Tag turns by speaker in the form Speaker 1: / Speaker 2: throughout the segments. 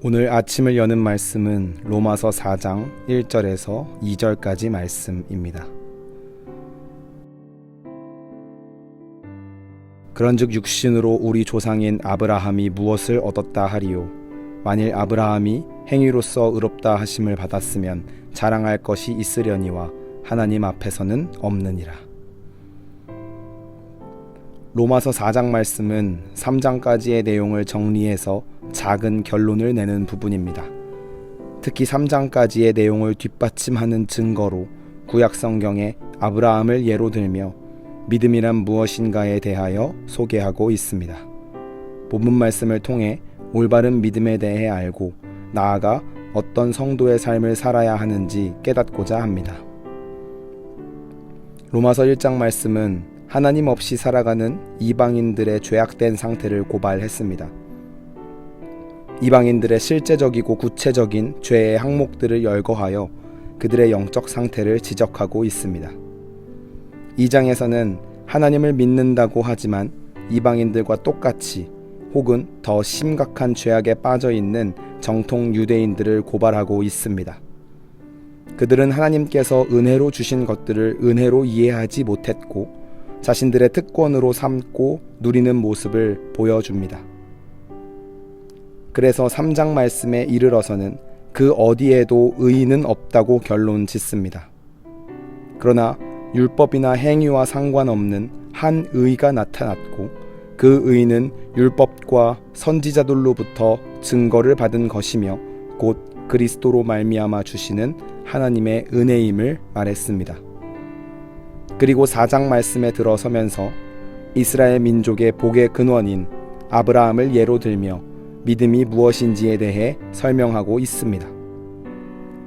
Speaker 1: 오늘 아침을 여는 말씀은 로마서 4장 1절에서 2절까지 말씀입니다. 그런즉 육신으로 우리 조상인 아브라함이 무엇을 얻었다 하리요? 만일 아브라함이 행위로서 의롭다 하심을 받았으면 자랑할 것이 있으려니와 하나님 앞에서는 없느니라. 로마서 4장 말씀은 3장까지의 내용을 정리해서 작은 결론을 내는 부분입니다. 특히 3장까지의 내용을 뒷받침하는 증거로 구약 성경에 아브라함을 예로 들며 믿음이란 무엇인가에 대하여 소개하고 있습니다. 본문 말씀을 통해 올바른 믿음에 대해 알고 나아가 어떤 성도의 삶을 살아야 하는지 깨닫고자 합니다. 로마서 1장 말씀은 하나님 없이 살아가는 이방인들의 죄악된 상태를 고발했습니다. 이방인들의 실제적이고 구체적인 죄의 항목들을 열거하여 그들의 영적 상태를 지적하고 있습니다. 2장에서는 하나님을 믿는다고 하지만 이방인들과 똑같이 혹은 더 심각한 죄악에 빠져있는 정통 유대인들을 고발하고 있습니다. 그들은 하나님께서 은혜로 주신 것들을 은혜로 이해하지 못했고 자신들의 특권으로 삼고 누리는 모습을 보여줍니다. 그래서 3장 말씀에 이르러서는 그 어디에도 의인은 없다고 결론 짓습니다. 그러나 율법이나 행위와 상관없는 한 의가 나타났고 그 의는 율법과 선지자들로부터 증거를 받은 것이며 곧 그리스도로 말미암아 주시는 하나님의 은혜임을 말했습니다. 그리고 4장 말씀에 들어서면서 이스라엘 민족의 복의 근원인 아브라함을 예로 들며 믿음이 무엇인지에 대해 설명하고 있습니다.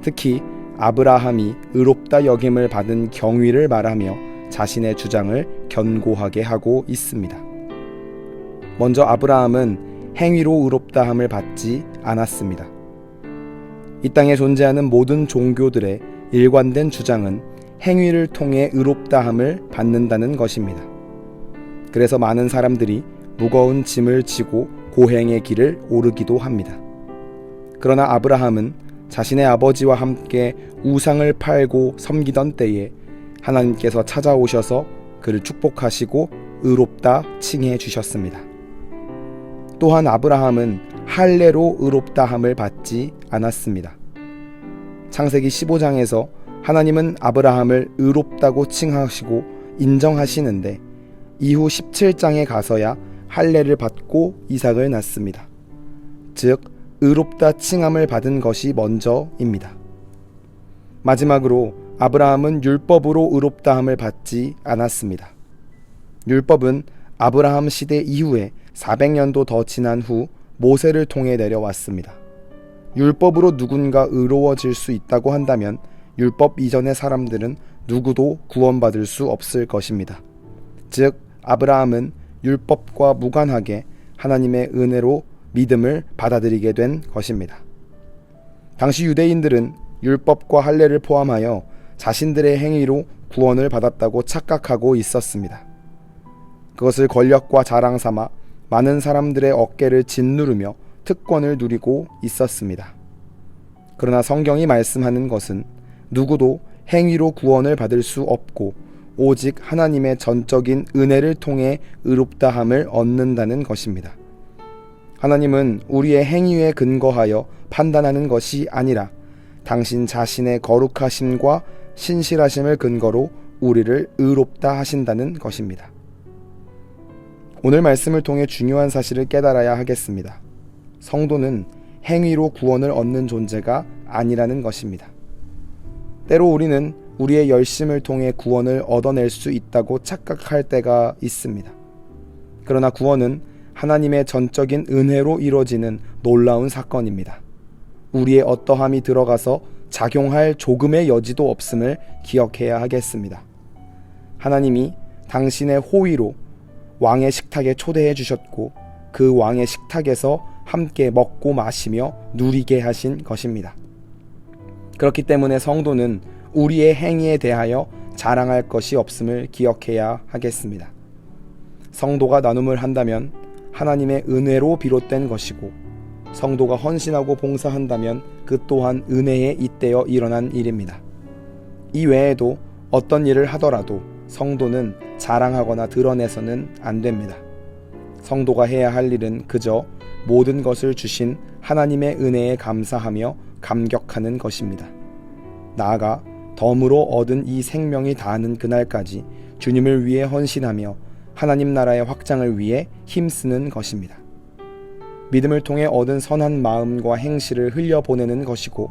Speaker 1: 특히 아브라함이 의롭다 여김을 받은 경위를 말하며 자신의 주장을 견고하게 하고 있습니다. 먼저 아브라함은 행위로 의롭다함을 받지 않았습니다. 이 땅에 존재하는 모든 종교들의 일관된 주장은 행위를 통해 의롭다함을 받는다는 것입니다. 그래서 많은 사람들이 무거운 짐을 지고 고행의 길을 오르기도 합니다. 그러나 아브라함은 자신의 아버지와 함께 우상을 팔고 섬기던 때에 하나님께서 찾아오셔서 그를 축복하시고 의롭다 칭해 주셨습니다. 또한 아브라함은 할례로 의롭다함을 받지 않았습니다. 창세기 15장에서 하나님은 아브라함을 의롭다고 칭하시고 인정하시는데 이후 17장에 가서야 할례를 받고 이삭을 낳습니다. 즉 의롭다 칭함을 받은 것이 먼저입니다. 마지막으로 아브라함은 율법으로 의롭다함을 받지 않았습니다. 율법은 아브라함 시대 이후에 400년도 더 지난 후 모세를 통해 내려왔습니다. 율법으로 누군가 의로워질 수 있다고 한다면 율법 이전의 사람들은 누구도 구원받을 수 없을 것입니다. 즉 아브라함은 율법과 무관하게 하나님의 은혜로 믿음을 받아들이게 된 것입니다. 당시 유대인들은 율법과 할례를 포함하여 자신들의 행위로 구원을 받았다고 착각하고 있었습니다. 그것을 권력과 자랑 삼아 많은 사람들의 어깨를 짓누르며 특권을 누리고 있었습니다. 그러나 성경이 말씀하는 것은 누구도 행위로 구원을 받을 수 없고 오직 하나님의 전적인 은혜를 통해 의롭다함을 얻는다는 것입니다. 하나님은 우리의 행위에 근거하여 판단하는 것이 아니라 당신 자신의 거룩하심과 신실하심을 근거로 우리를 의롭다 하신다는 것입니다. 오늘 말씀을 통해 중요한 사실을 깨달아야 하겠습니다. 성도는 행위로 구원을 얻는 존재가 아니라는 것입니다. 때로 우리는 우리의 열심을 통해 구원을 얻어낼 수 있다고 착각할 때가 있습니다. 그러나 구원은 하나님의 전적인 은혜로 이루어지는 놀라운 사건입니다. 우리의 어떠함이 들어가서 작용할 조금의 여지도 없음을 기억해야 하겠습니다. 하나님이 당신의 호의로 왕의 식탁에 초대해 주셨고 그 왕의 식탁에서 함께 먹고 마시며 누리게 하신 것입니다. 그렇기 때문에 성도는 우리의 행위에 대하여 자랑할 것이 없음을 기억해야 하겠습니다. 성도가 나눔을 한다면 하나님의 은혜로 비롯된 것이고 성도가 헌신하고 봉사한다면 그 또한 은혜에 잇대어 일어난 일입니다. 이 외에도 어떤 일을 하더라도 성도는 자랑하거나 드러내서는 안 됩니다. 성도가 해야 할 일은 그저 모든 것을 주신 하나님의 은혜에 감사하며 감격하는 것입니다. 나아가 덤으로 얻은 이 생명이 닿는 그날까지 주님을 위해 헌신하며 하나님 나라의 확장을 위해 힘쓰는 것입니다. 믿음을 통해 얻은 선한 마음과 행실을 흘려보내는 것이고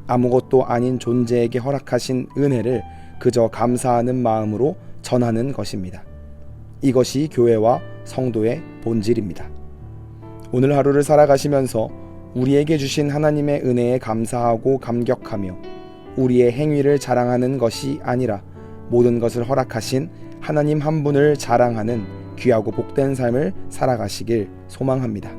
Speaker 1: 아무것도 아닌 존재에게 허락하신 은혜를 그저 감사하는 마음으로 전하는 것입니다. 이것이 교회와 성도의 본질입니다. 오늘 하루를 살아가시면서 우리에게 주신 하나님의 은혜에 감사하고 감격하며 우리의 행위를 자랑하는 것이 아니라 모든 것을 허락하신 하나님 한 분을 자랑하는 귀하고 복된 삶을 살아가시길 소망합니다.